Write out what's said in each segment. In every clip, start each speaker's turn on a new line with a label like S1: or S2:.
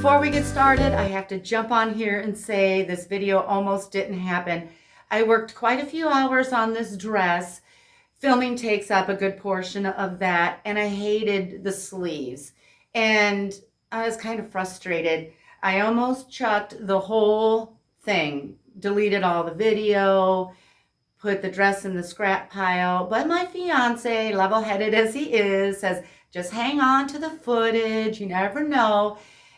S1: Before we get started, I have to jump on here and say this video almost didn't happen. I worked quite a few hours on this dress. Filming takes up a good portion of that, and I hated the sleeves. And I was kind of frustrated. I almost chucked the whole thing, deleted all the video, put the dress in the scrap pile, but my fiance, level-headed as he is, says, just hang on to the footage, you never know.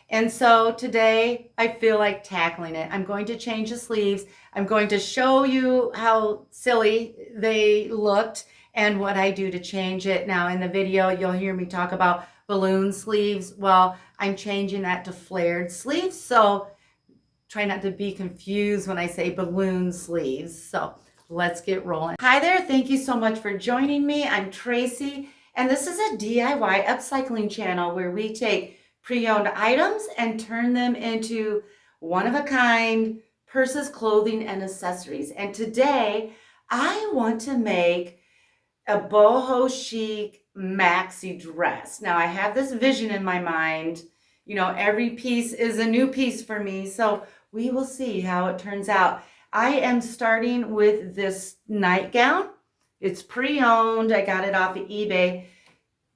S1: And so today I feel like tackling it. I'm going to change the sleeves. I'm going to show you how silly they looked and what I do to change it. Now in the video, you'll hear me talk about balloon sleeves. Well, I'm changing that to flared sleeves. So try not to be confused when I say balloon sleeves. So let's get rolling. Hi there. Thank you so much for joining me. I'm Tracy, and this is a DIY upcycling channel where we take pre-owned items and turn them into one-of-a-kind purses, clothing, and accessories. And today, I want to make a boho chic maxi dress. Now, I have this vision in my mind. You know, every piece is a new piece for me, so we will see how it turns out. I am starting with this nightgown. It's pre-owned. I got it off of eBay.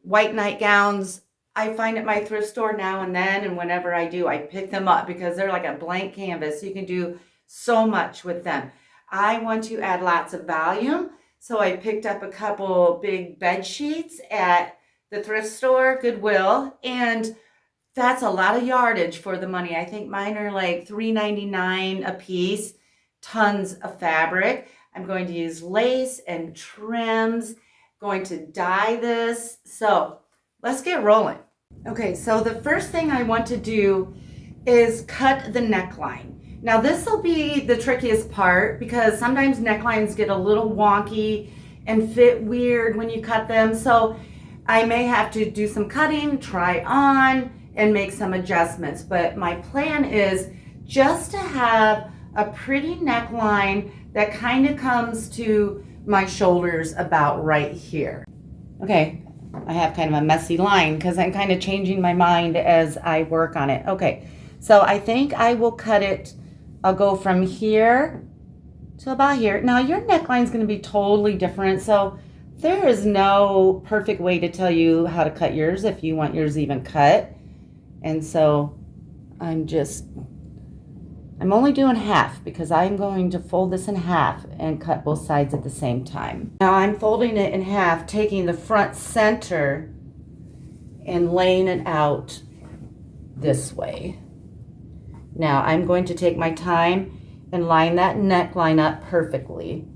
S1: White nightgowns, I find at my thrift store now and then, and whenever I do, I pick them up because they're like a blank canvas. You can do so much with them. I want to add lots of volume, so I picked up a couple big bed sheets at the thrift store, Goodwill, and that's a lot of yardage for the money. I think mine are like $3.99 a piece, tons of fabric. I'm going to use lace and trims, going to dye this. So let's get rolling. Okay, so the first thing I want to do is cut the neckline. Now this will be the trickiest part because sometimes necklines get a little wonky and fit weird when you cut them. So I may have to do some cutting, try on, and make some adjustments. But my plan is just to have a pretty neckline that kind of comes to my shoulders about right here. Okay, I have kind of a messy line because I'm kind of changing my mind as I work on it. Okay, so I think I will cut it. I'll go from here to about here. Now your neckline is going to be totally different, so there is no perfect way to tell you how to cut yours if you want yours even cut. And so I'm only doing half because I'm going to fold this in half and cut both sides at the same time. Now I'm folding it in half, taking the front center and laying it out this way. Now I'm going to take my time and line that neckline up perfectly.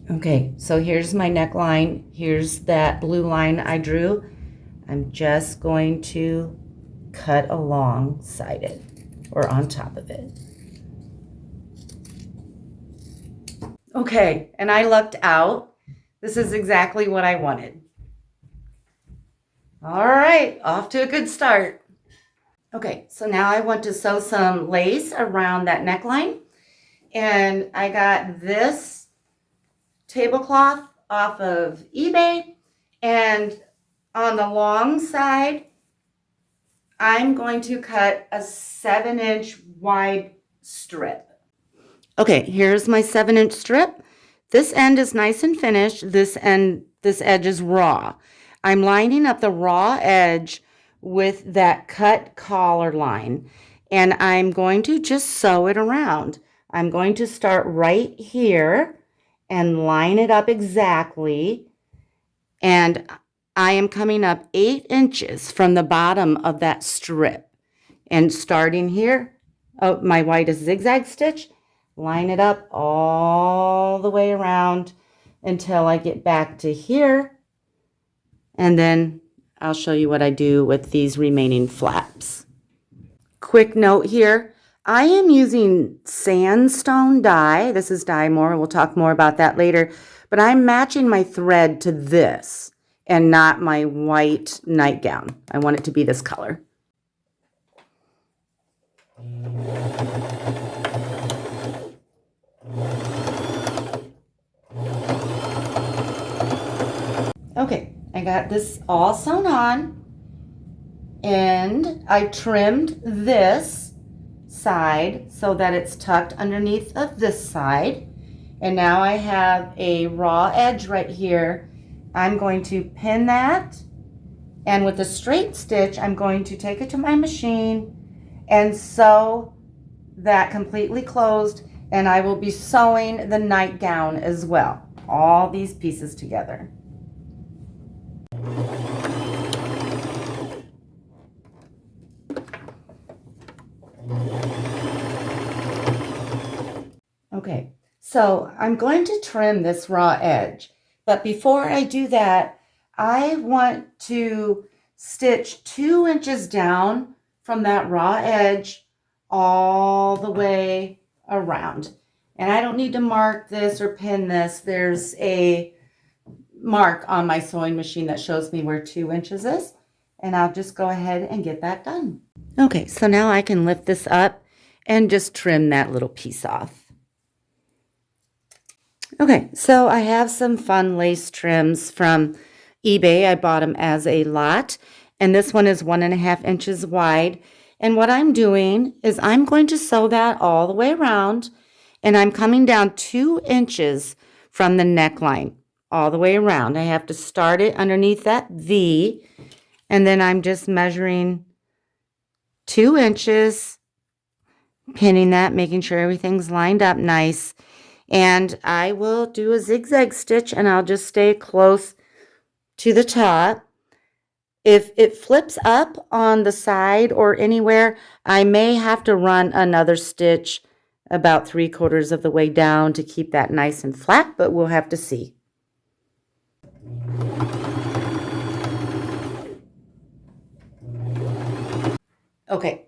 S1: Okay, so here's my neckline. Here's that blue line I drew. I'm just going to cut alongside it or on top of it. Okay, and I lucked out. This is exactly what I wanted. All right, off to a good start. Okay, so now I want to sew some lace around that neckline. And I got this tablecloth off of eBay. And on the long side, I'm going to cut a 7-inch wide strip. Okay, here's my 7-inch strip. This end is nice and finished. This edge is raw. I'm lining up the raw edge with that cut collar line, and I'm going to just sew it around. I'm going to start right here and line it up exactly, and I am coming up 8 inches from the bottom of that strip. And starting here, oh, my white is zigzag stitch, line it up all the way around until I get back to here. And then I'll show you what I do with these remaining flaps. Quick note here, I am using sandstone dye. This is Dyemore. We'll talk more about that later. But I'm matching my thread to this and not my white nightgown. I want it to be this color. Okay, I got this all sewn on. And I trimmed this side so that it's tucked underneath of this side. And now I have a raw edge right here. I'm going to pin that, and with a straight stitch, I'm going to take it to my machine and sew that completely closed, and I will be sewing the nightgown as well. All these pieces together. Okay, so I'm going to trim this raw edge, but before I do that, I want to stitch 2 inches down from that raw edge all the way around. And I don't need to mark this or pin this. There's a mark on my sewing machine that shows me where 2 inches is, and I'll just go ahead and get that done. Okay, so now I can lift this up and just trim that little piece off. Okay, so I have some fun lace trims from eBay. I bought them as a lot, and this one is 1.5 inches wide. And what I'm doing is I'm going to sew that all the way around, and I'm coming down 2 inches from the neckline all the way around. I have to start it underneath that V, and then I'm just measuring 2 inches, pinning that, making sure everything's lined up nice. And I will do a zigzag stitch, and I'll just stay close to the top. If it flips up on the side or anywhere, I may have to run another stitch about 3/4 of the way down to keep that nice and flat, but we'll have to see. Okay,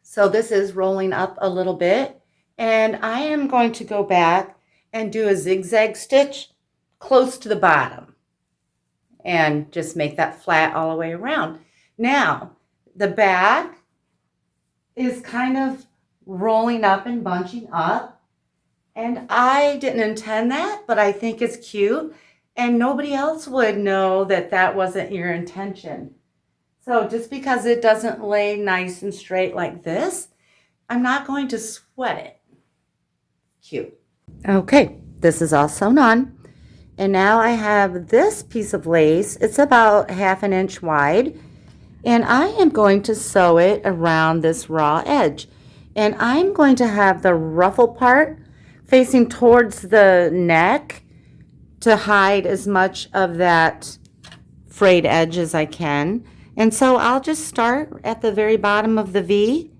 S1: so this is rolling up a little bit, and I am going to go back and do a zigzag stitch close to the bottom and just make that flat all the way around. Now, the back is kind of rolling up and bunching up, and I didn't intend that, but I think it's cute, and nobody else would know that that wasn't your intention. So just because it doesn't lay nice and straight like this, I'm not going to sweat it. Cute. Okay, this is all sewn on. And now I have this piece of lace. It's about 1/2 inch wide. And I am going to sew it around this raw edge. And I'm going to have the ruffle part facing towards the neck to hide as much of that frayed edge as I can. And so I'll just start at the very bottom of the V,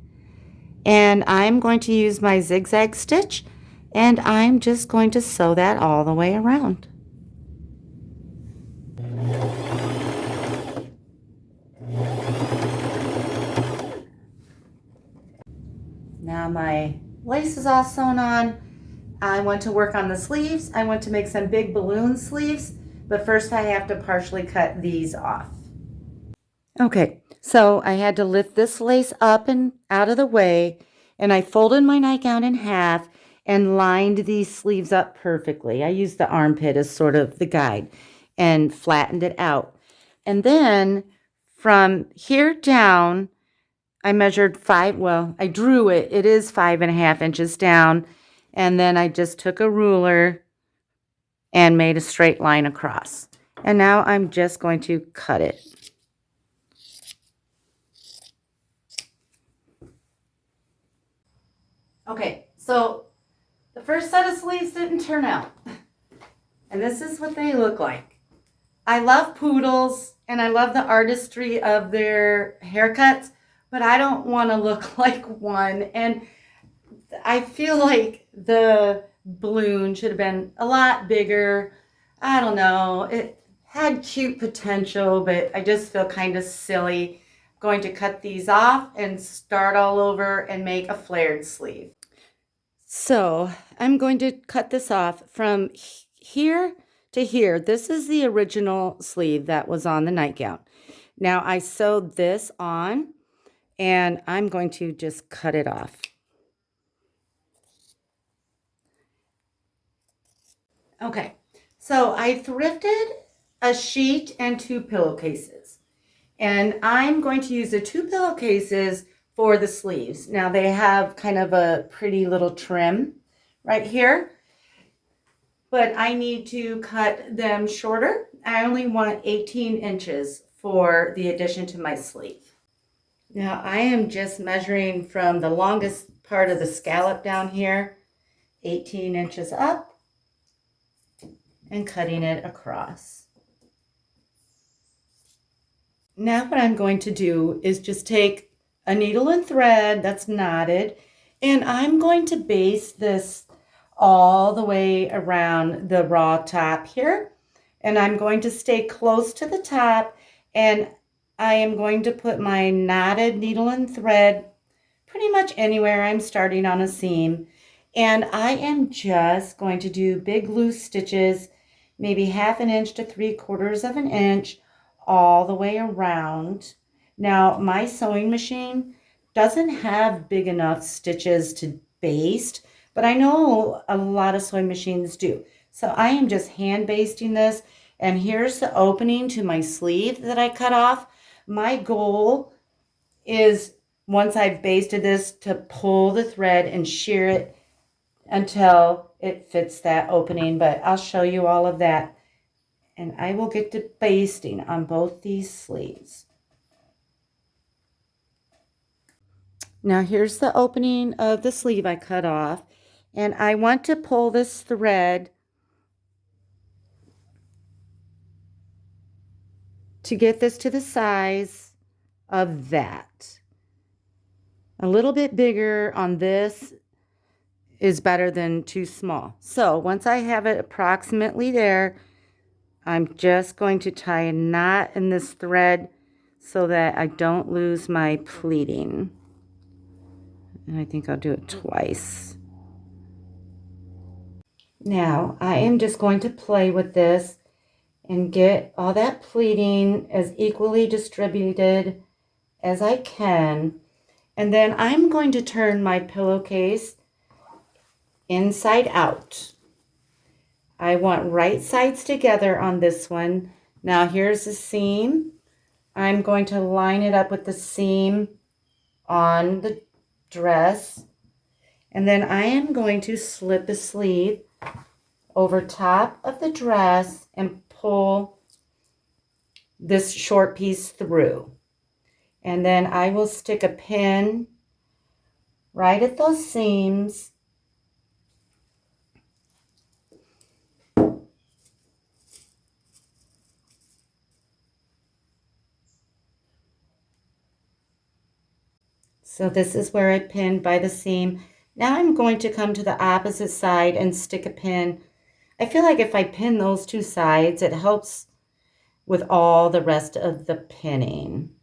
S1: and I'm going to use my zigzag stitch, and I'm just going to sew that all the way around. Now my lace is all sewn on. I want to work on the sleeves. I want to make some big balloon sleeves, but first I have to partially cut these off. Okay, so I had to lift this lace up and out of the way, and I folded my nightgown in half and lined these sleeves up perfectly. I used the armpit as sort of the guide and flattened it out. And then from here down, I measured I drew it. It is 5.5 inches down. And then I just took a ruler and made a straight line across. And now I'm just going to cut it. Okay, so the first set of sleeves didn't turn out. And this is what they look like. I love poodles and I love the artistry of their haircuts, but I don't want to look like one. And I feel like the balloon should have been a lot bigger. I don't know. It had cute potential, but I just feel kind of silly going to cut these off and start all over and make a flared sleeve. So I'm going to cut this off from here to here. This is the original sleeve that was on the nightgown. Now I sewed this on, and I'm going to just cut it off. Okay, so I thrifted a sheet and 2 pillowcases. And I'm going to use the 2 pillowcases for the sleeves. Now they have kind of a pretty little trim right here, but I need to cut them shorter. I only want 18 inches for the addition to my sleeve. Now I am just measuring from the longest part of the scallop down here, 18 inches up, and cutting it across. Now what I'm going to do is just take a needle and thread that's knotted, and I'm going to baste this all the way around the raw top here. And I'm going to stay close to the top, and I am going to put my knotted needle and thread pretty much anywhere I'm starting on a seam. And I am just going to do big loose stitches, maybe 1/2 inch to 3/4 inch all the way around. Now my sewing machine doesn't have big enough stitches to baste, but I know a lot of sewing machines do. So I am just hand basting this, and here's the opening to my sleeve that I cut off. My goal is, once I've basted this, to pull the thread and shear it until it fits that opening, but I'll show you all of that. And I will get to basting on both these sleeves. Now here's the opening of the sleeve I cut off, and I want to pull this thread to get this to the size of that. A little bit bigger on this is better than too small. So once I have it approximately there, I'm just going to tie a knot in this thread so that I don't lose my pleating. And I think I'll do it twice. Now I am just going to play with this and get all that pleating as equally distributed as I can. And then I'm going to turn my pillowcase inside out. I want right sides together on this one. Now here's the seam. I'm going to line it up with the seam on the dress. And then I am going to slip the sleeve over top of the dress and pull this short piece through. And then I will stick a pin right at those seams. So this is where I pinned by the seam. Now I'm going to come to the opposite side and stick a pin. I feel like if I pin those 2 sides, it helps with all the rest of the pinning.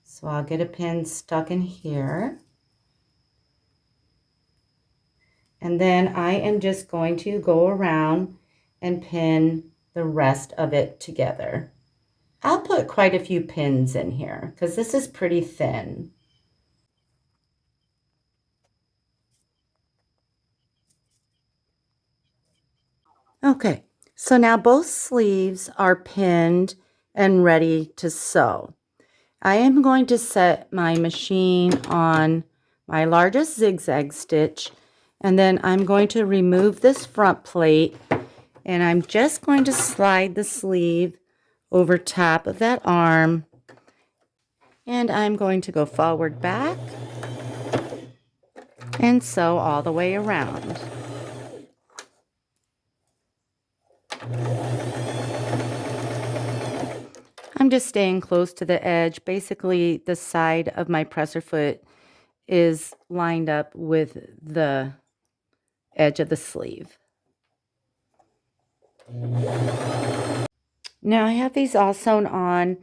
S1: So I'll get a pin stuck in here. And then I am just going to go around and pin the rest of it together. I'll put quite a few pins in here because this is pretty thin. Okay, so now both sleeves are pinned and ready to sew. I am going to set my machine on my largest zigzag stitch, and then I'm going to remove this front plate, and I'm just going to slide the sleeve over top of that arm, and I'm going to go forward back and sew all the way around. I'm just staying close to the edge. Basically, the side of my presser foot is lined up with the edge of the sleeve. Now I have these all sewn on.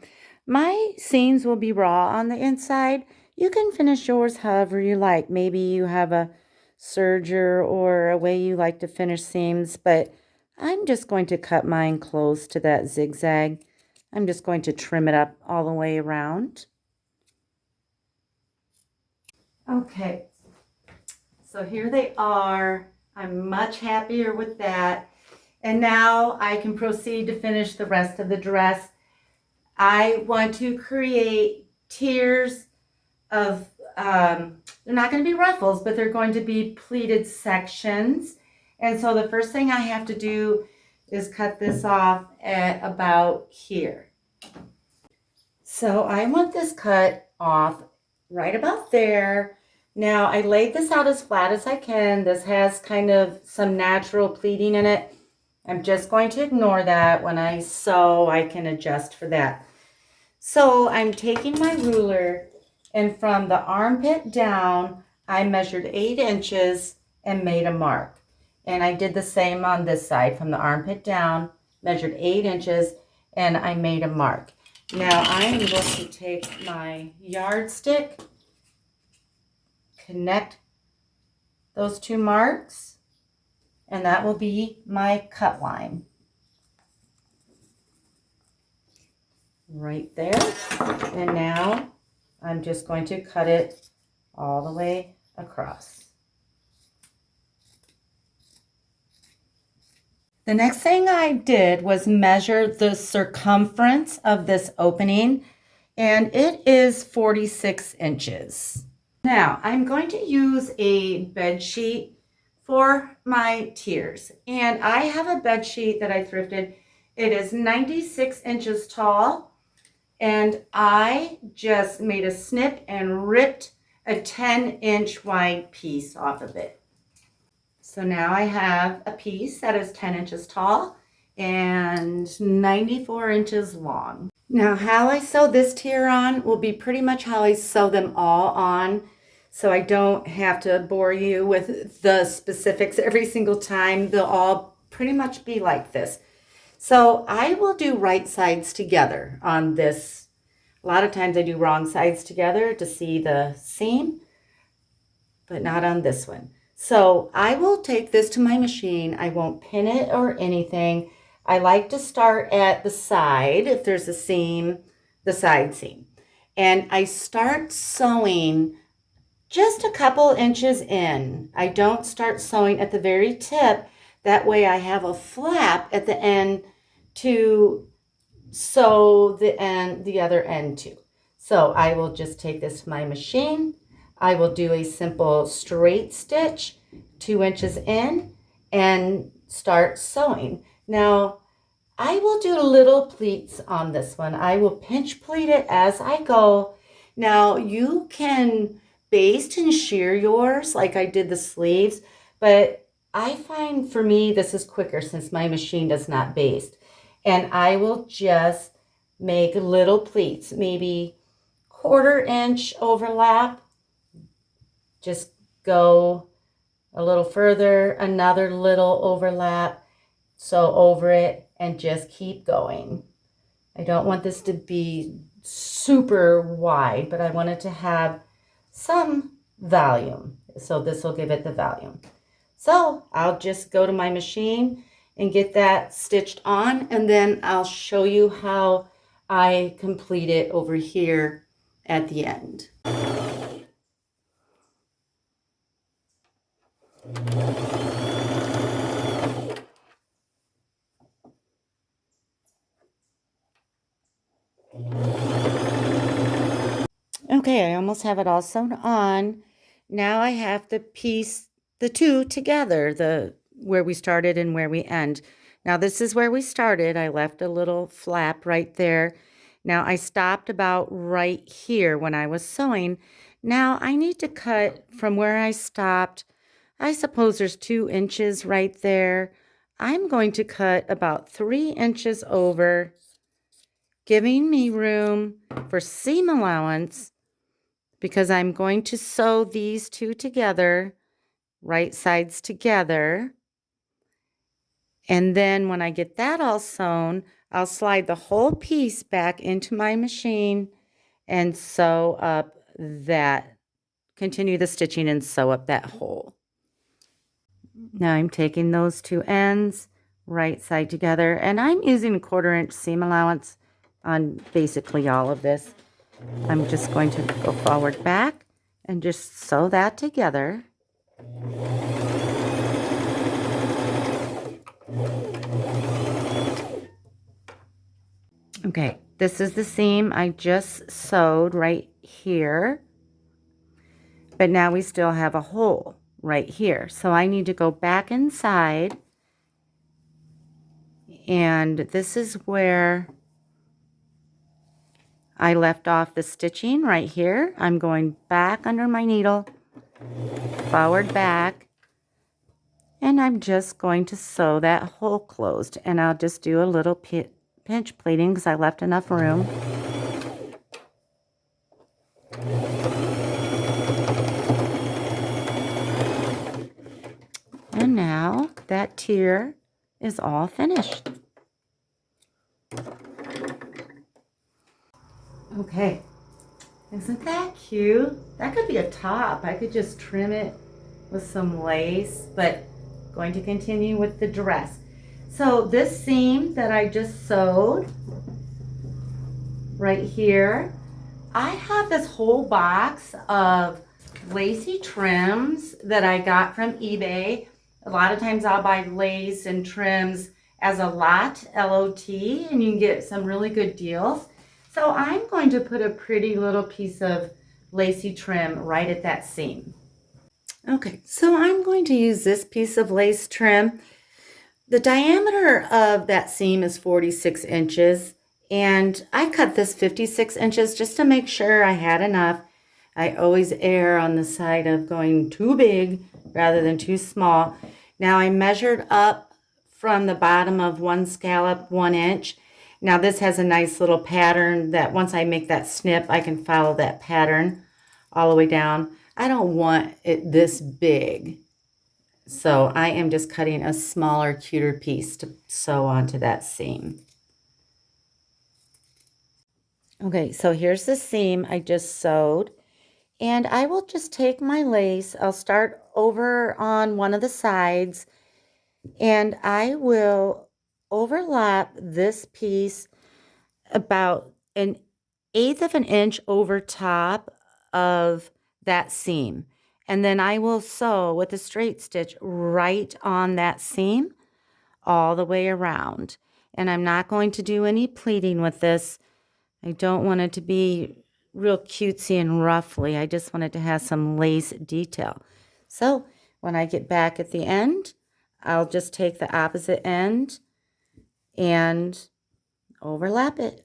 S1: My seams will be raw on the inside. You can finish yours however you like. Maybe you have a serger or a way you like to finish seams, but I'm just going to cut mine close to that zigzag. I'm just going to trim it up all the way around. Okay, so here they are. I'm much happier with that. And now I can proceed to finish the rest of the dress. I want to create tiers of, they're not going to be ruffles, but they're going to be pleated sections. And so the first thing I have to do is cut this off at about here. So I want this cut off right about there. Now I laid this out as flat as I can. This has kind of some natural pleating in it. I'm just going to ignore that. When I sew, I can adjust for that. So I'm taking my ruler, and from the armpit down, I measured 8 inches and made a mark. And I did the same on this side. From the armpit down, measured 8 inches, and I made a mark. Now I'm going to take my yardstick, connect those 2 marks, and that will be my cut line. Right there. And now I'm just going to cut it all the way across. The next thing I did was measure the circumference of this opening, and it is 46 inches. Now I'm going to use a bed sheet for my tiers, and I have a bed sheet that I thrifted. It is 96 inches tall, and I just made a snip and ripped a 10-inch wide piece off of it. So now I have a piece that is 10 inches tall and 94 inches long. Now how I sew this tier on will be pretty much how I sew them all on, so I don't have to bore you with the specifics every single time. They'll all pretty much be like this. So I will do right sides together on this. A lot of times I do wrong sides together to see the seam, but not on this one. So I will take this to my machine. I won't pin it or anything. I like to start at the side, if there's a seam, the side seam. And I start sewing just a couple inches in. I don't start sewing at the very tip. That way I have a flap at the end to sew the other end to. So I will just take this to my machine. I will do a simple straight stitch 2 inches in and start sewing. Now I will do little pleats on this one. I will pinch pleat it as I go. Now you can baste and shear yours like I did the sleeves, but I find for me this is quicker since my machine does not baste. And I will just make little pleats, maybe 1/4 inch overlap. Just go a little further, another little overlap, sew over it, and just keep going. I don't want this to be super wide, but I want it to have some volume. So this will give it the volume. So I'll just go to my machine and get that stitched on, and then I'll show you how I complete it over here at the end. Okay, I almost have it all sewn on. Now I have to piece the two together, where we started and where we end. Now this is where we started. I left a little flap right there. Now I stopped about right here when I was sewing. Now I need to cut from where I stopped. I suppose there's 2 inches right there. I'm going to cut about 3 inches over, giving me room for seam allowance, because I'm going to sew these two together, right sides together. And then when I get that all sewn, I'll slide the whole piece back into my machine and sew up that, continue the stitching and sew up that hole. Now I'm taking those 2 ends, right side together, and I'm using a 1/4 inch seam allowance on basically all of this. I'm just going to go forward, back, and just sew that together. Okay, This is the seam I just sewed right here, but now we still have a hole right here. So I need to go back inside, and this is where I left off the stitching right here. I'm going back under my needle, forward back, and I'm just going to sew that hole closed, and I'll just do a little pinch pleating because I left enough room. And now that tier is all finished. Okay, isn't that cute? That could be a top. I could just trim it with some lace, but going to continue with the dress. So this seam that I just sewed right here, I have this whole box of lacy trims that I got from eBay. A lot of times I'll buy lace and trims as a lot, L-O-T, and you can get some really good deals. So I'm going to put a pretty little piece of lacy trim right at that seam. Okay, so I'm going to use this piece of lace trim. The diameter of that seam is 46 inches, and I cut this 56 inches just to make sure I had enough. I always err on the side of going too big rather than too small. Now I measured up from the bottom of one scallop 1 inch. Now this has a nice little pattern that once I make that snip, I can follow that pattern all the way down. I don't want it this big, so I am just cutting a smaller, cuter piece to sew onto that seam. Okay, so here's the seam I just sewed, and I will just take my lace. I'll start over on one of the sides, and I will overlap this piece about 1/8 of an inch over top of that seam. And then I will sew with a straight stitch right on that seam all the way around. And I'm not going to do any pleating with this. I don't want it to be real cutesy and ruffly. I just want it to have some lace detail. So when I get back at the end, I'll just take the opposite end and overlap it.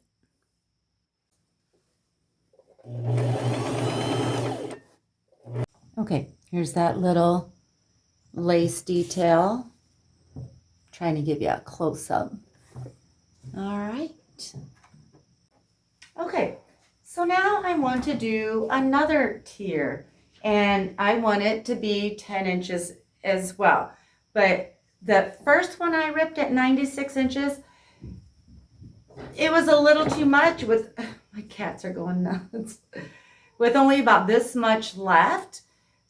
S1: Okay, here's that little lace detail. I'm trying to give you a close-up. All right. Okay, so now I want to do another tier, and I want it to be 10 inches as well. But the first one I ripped at 96 inches, it was a little too much with, my cats are going nuts, with only about this much left.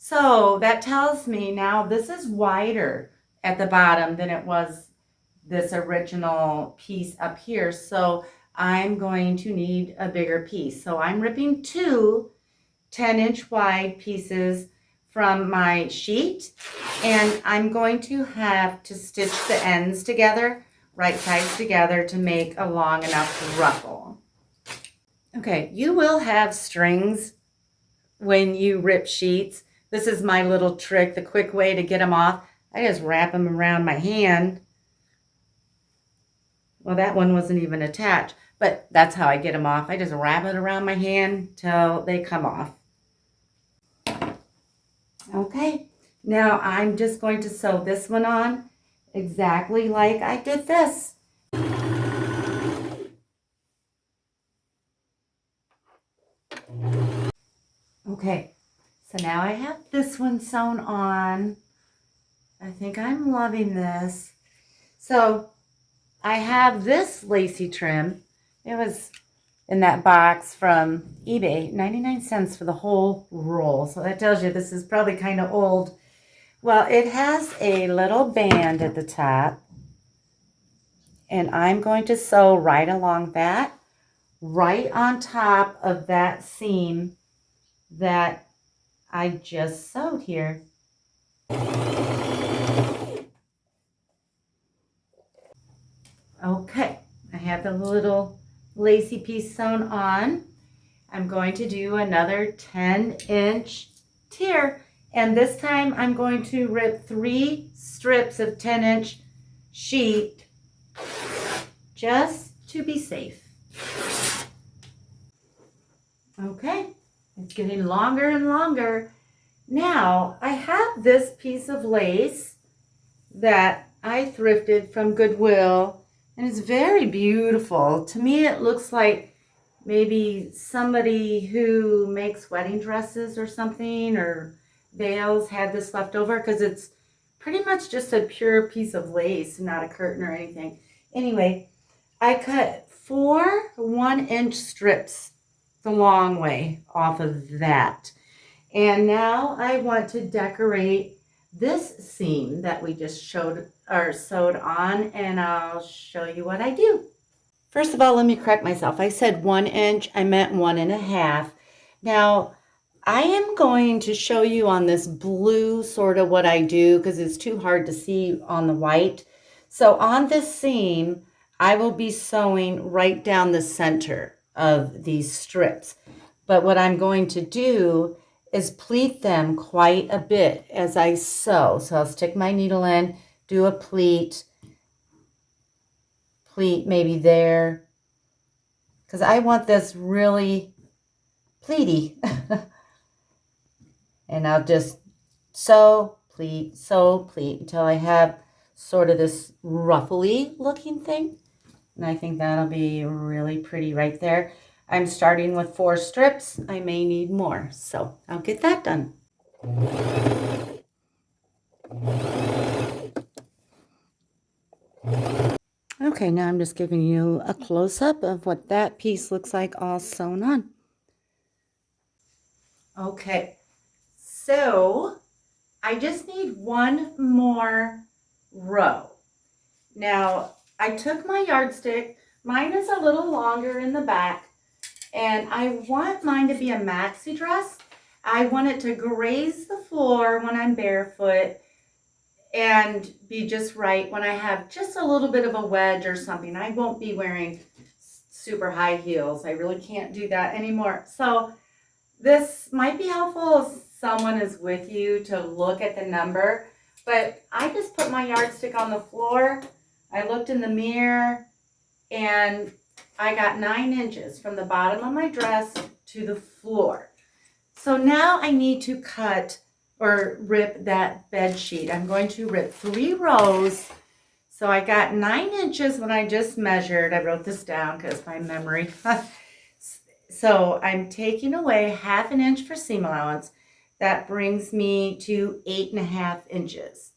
S1: So that tells me now this is wider at the bottom than it was this original piece up here. So I'm going to need a bigger piece. So I'm ripping two 10-inch wide pieces from my sheet, and I'm going to have to stitch the ends together, right sides together, to make a long enough ruffle. Okay, you will have strings when you rip sheets. This is my little trick, the quick way to get them off. I just wrap them around my hand. Well, that one wasn't even attached, but that's how I get them off. I just wrap it around my hand till they come off. Okay, now I'm just going to sew this one on exactly like I did this. Okay, so now I have this one sewn on. I think I'm loving this. So I have this lacy trim. It was in that box from eBay, 99 cents for the whole roll. So that tells you this is probably kind of old. Well, it has a little band at the top, and I'm going to sew right along that, right on top of that seam that I just sewed here. Okay, I have the little lacy piece sewn on, I'm going to do another 10-inch tier. And this time I'm going to rip 3 strips of 10-inch sheet just to be safe. Okay, it's getting longer and longer. Now I have this piece of lace that I thrifted from Goodwill, and it's very beautiful. To me, it looks like maybe somebody who makes wedding dresses or something, or veils, had this left over, because it's pretty much just a pure piece of lace, not a curtain or anything. Anyway, I cut 4 1-inch strips the long way off of that. And now I want to decorate this seam that we just showed or sewed on, and I'll show you what I do. First of all, let me correct myself. I said 1 inch, I meant 1.5. Now, I am going to show you on this blue sort of what I do, because it's too hard to see on the white. So on this seam, I will be sewing right down the center of these strips. But what I'm going to do is pleat them quite a bit as I sew. So I'll stick my needle in, do a pleat maybe there, because I want this really pleaty. And I'll just sew, pleat until I have sort of this ruffly looking thing. And I think that'll be really pretty right there. I'm starting with 4 strips. I may need more, so I'll get that done. Okay, now I'm just giving you a close-up of what that piece looks like all sewn on. Okay, so I just need 1 more row. Now, I took my yardstick. Mine is a little longer in the back, and I want mine to be a maxi dress. I want it to graze the floor when I'm barefoot and be just right when I have just a little bit of a wedge or something. I won't be wearing super high heels. I really can't do that anymore. So this might be helpful if someone is with you to look at the number, but I just put my yardstick on the floor. I looked in the mirror, and I got 9 inches from the bottom of my dress to the floor. So now I need to cut or rip that bed sheet. I'm going to rip 3 rows. So I got 9 inches when I just measured. I wrote this down because my memory. So I'm taking away 1/2 inch for seam allowance. That brings me to 8.5 inches.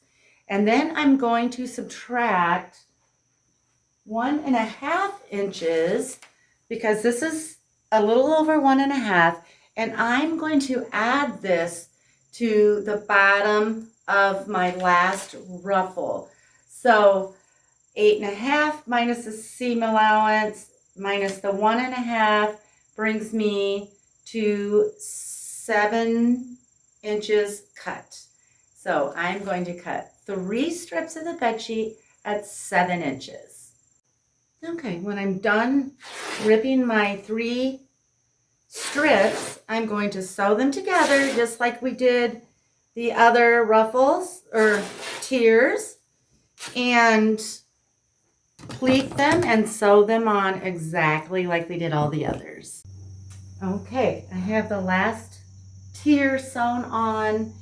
S1: And then I'm going to subtract 1.5 inches, because this is a little over 1.5, and I'm going to add this to the bottom of my last ruffle. So 8.5 minus the seam allowance minus the 1.5 brings me to 7 inches cut. So I'm going to cut 3 strips of the bed sheet at 7 inches. Okay, when I'm done ripping my 3 strips, I'm going to sew them together just like we did the other ruffles or tiers, and pleat them and sew them on exactly like we did all the others. Okay, I have the last tier sewn on.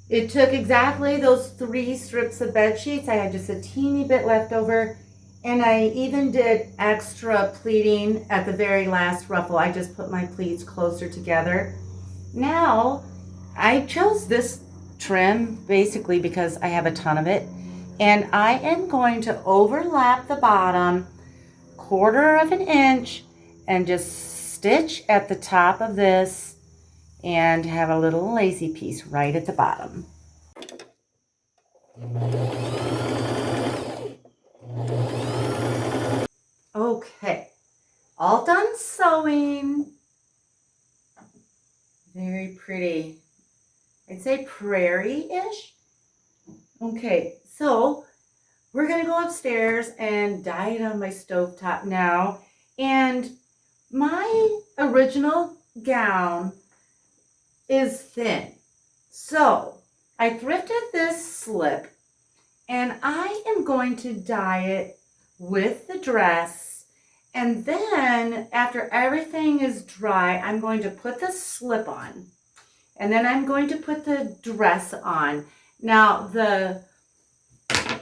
S1: It took exactly those 3 strips of bed sheets. I had just a teeny bit left over, and I even did extra pleating at the very last ruffle. I just put my pleats closer together. Now, I chose this trim basically because I have a ton of it, and I am going to overlap the bottom 1/4 inch and just stitch at the top of this and have a little lacy piece right at the bottom. Okay, all done sewing. Very pretty. I'd say prairie-ish. Okay, so we're gonna go upstairs and dye it on my stovetop now. And my original gown is thin. So I thrifted this slip and I am going to dye it with the dress. And then after everything is dry, I'm going to put the slip on. And then I'm going to put the dress on. Now the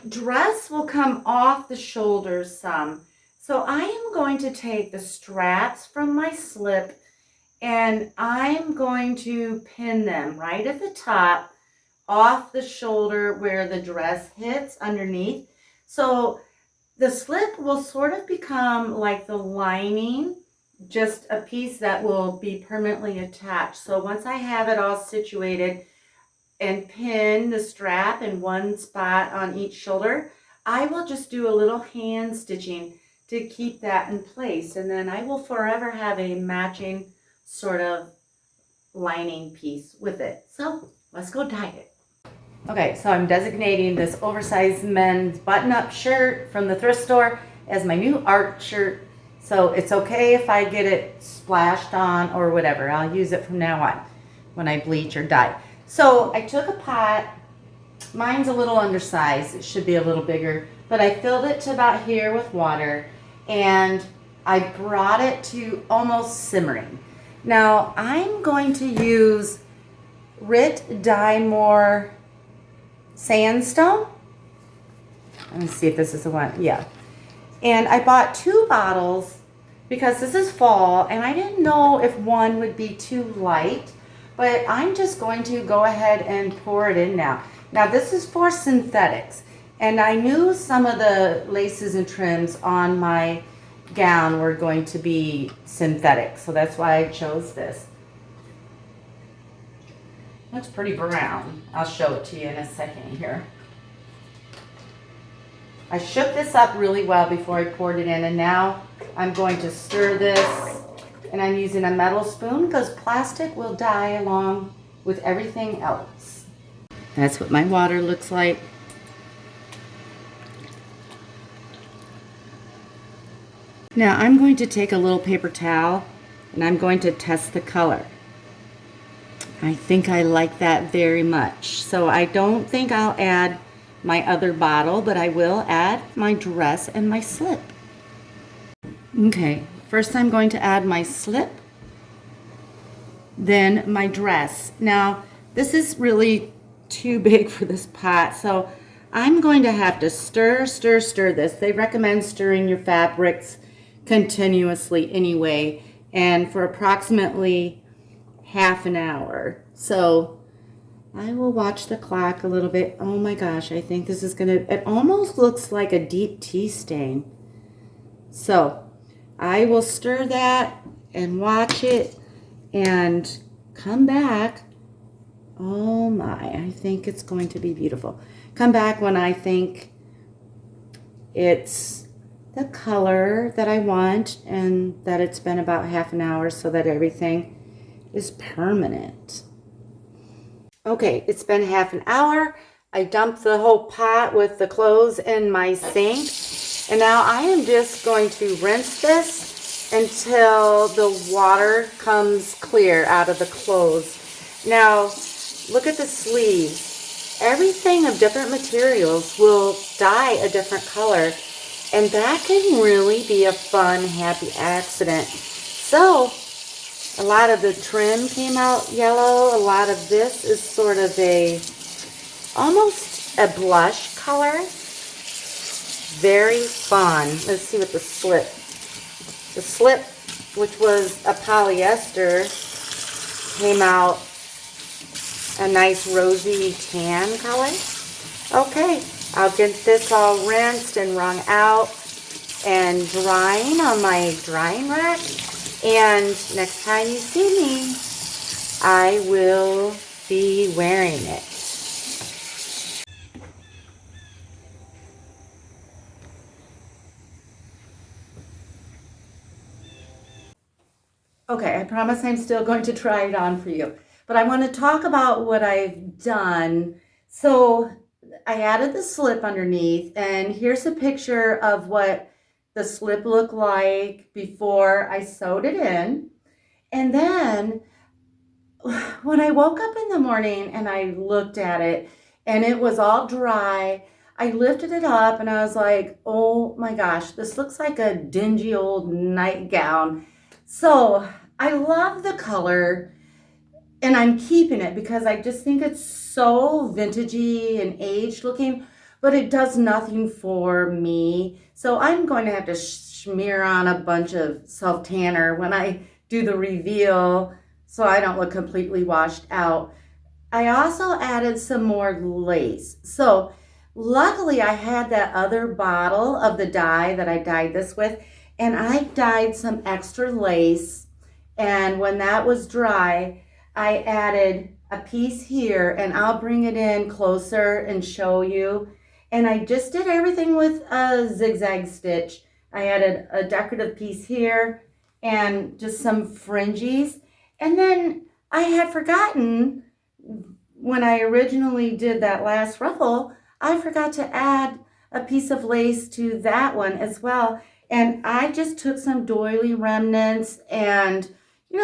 S1: dress will come off the shoulders some. So I am going to take the straps from my slip and I'm going to pin them right at the top off the shoulder where the dress hits underneath. So the slip will sort of become like the lining, just a piece that will be permanently attached. So once I have it all situated and pin the strap in one spot on each shoulder, I will just do a little hand stitching to keep that in place. And then I will forever have a matching sort of lining piece with it. So let's go dye it. Okay, so I'm designating this oversized men's button-up shirt from the thrift store as my new art shirt. So it's okay if I get it splashed on or whatever. I'll use it from now on when I bleach or dye. So I took a pot. Mine's a little undersized. It should be a little bigger. But I filled it to about here with water. And I brought it to almost simmering. Now I'm going to use Rit Dyemore sandstone. Let me see if this is the one. Yeah. And I bought 2 bottles because this is fall and I didn't know if one would be too light, but I'm just going to go ahead and pour it in now. Now this is for synthetics, and I knew some of the laces and trims on my gown were going to be synthetic, so that's why I chose this. Looks pretty brown. I'll show it to you in a second here. I shook this up really well before I poured it in, and now I'm going to stir this, and I'm using a metal spoon because plastic will dye along with everything else. That's what my water looks like. Now I'm going to take a little paper towel and I'm going to test the color. I think I like that very much. So I don't think I'll add my other bottle, but I will add my dress and my slip. Okay, first I'm going to add my slip, then my dress. Now this is really too big for this pot, so I'm going to have to stir this. They recommend stirring your fabrics continuously anyway, and for approximately half an hour. So I will watch the clock a little bit. Oh my gosh, I think this is gonna, it almost looks like a deep tea stain. So I will stir that and watch it and come back. Oh my, I think it's going to be beautiful. Come back when I think it's the color that I want and that it's been about half an hour so that everything is permanent. Okay, it's been half an hour. I dumped the whole pot with the clothes in my sink. And now I am just going to rinse this until the water comes clear out of the clothes. Now, look at the sleeves. Everything of different materials will dye a different color. And that can really be a fun, happy accident. So, a lot of the trim came out yellow. A lot of this is sort of a, almost a blush color. Very fun. Let's see what the slip. The slip, which was a polyester, came out a nice rosy tan color. Okay, I'll get this all rinsed and wrung out and drying on my drying rack. And next time you see me, I will be wearing it. Okay, I promise I'm still going to try it on for you. But I want to talk about what I've done. So I added the slip underneath, and here's a picture of what the slip looked like before I sewed it in. And then when I woke up in the morning and I looked at it and it was all dry, I lifted it up and I was like, oh my gosh, this looks like a dingy old nightgown. So I love the color and I'm keeping it because I just think it's so vintagey and aged looking, but it does nothing for me. So I'm going to have to smear on a bunch of self-tanner when I do the reveal so I don't look completely washed out. I also added some more lace. So luckily I had that other bottle of the dye that I dyed this with, and I dyed some extra lace. And when that was dry, I added a piece here, and I'll bring it in closer and show you. And I just did everything with a zigzag stitch. I added a decorative piece here and just some fringes. And then I had forgotten, when I originally did that last ruffle, I forgot to add a piece of lace to that one as well. And I just took some doily remnants and,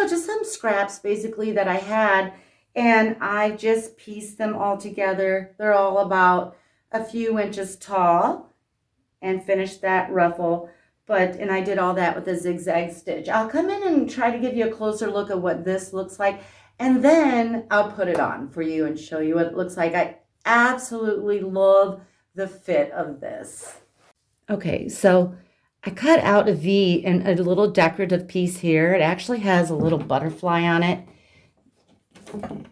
S1: just some scraps basically that I had, and I just pieced them all together. They're all about a few inches tall, and finished that ruffle. And I did all that with a zigzag stitch. I'll come in and try to give you a closer look at what this looks like, and then I'll put it on for you and show you what it looks like. I absolutely love the fit of this. Okay, so I cut out a V and a little decorative piece here. It actually has a little butterfly on it.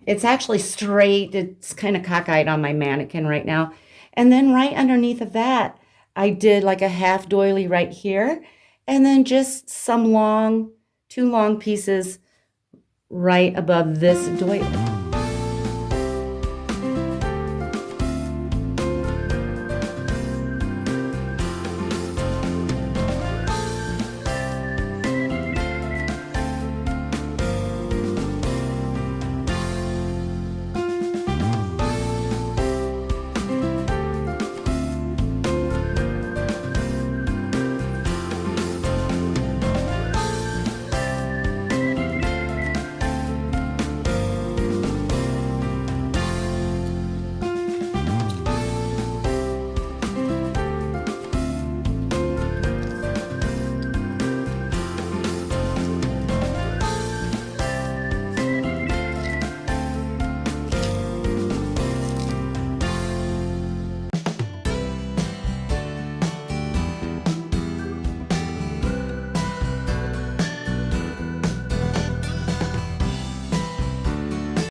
S1: It's actually straight. It's kind of cockeyed on my mannequin right now. And then right underneath of that, I did like a half doily right here, and then just some two long pieces right above this doily.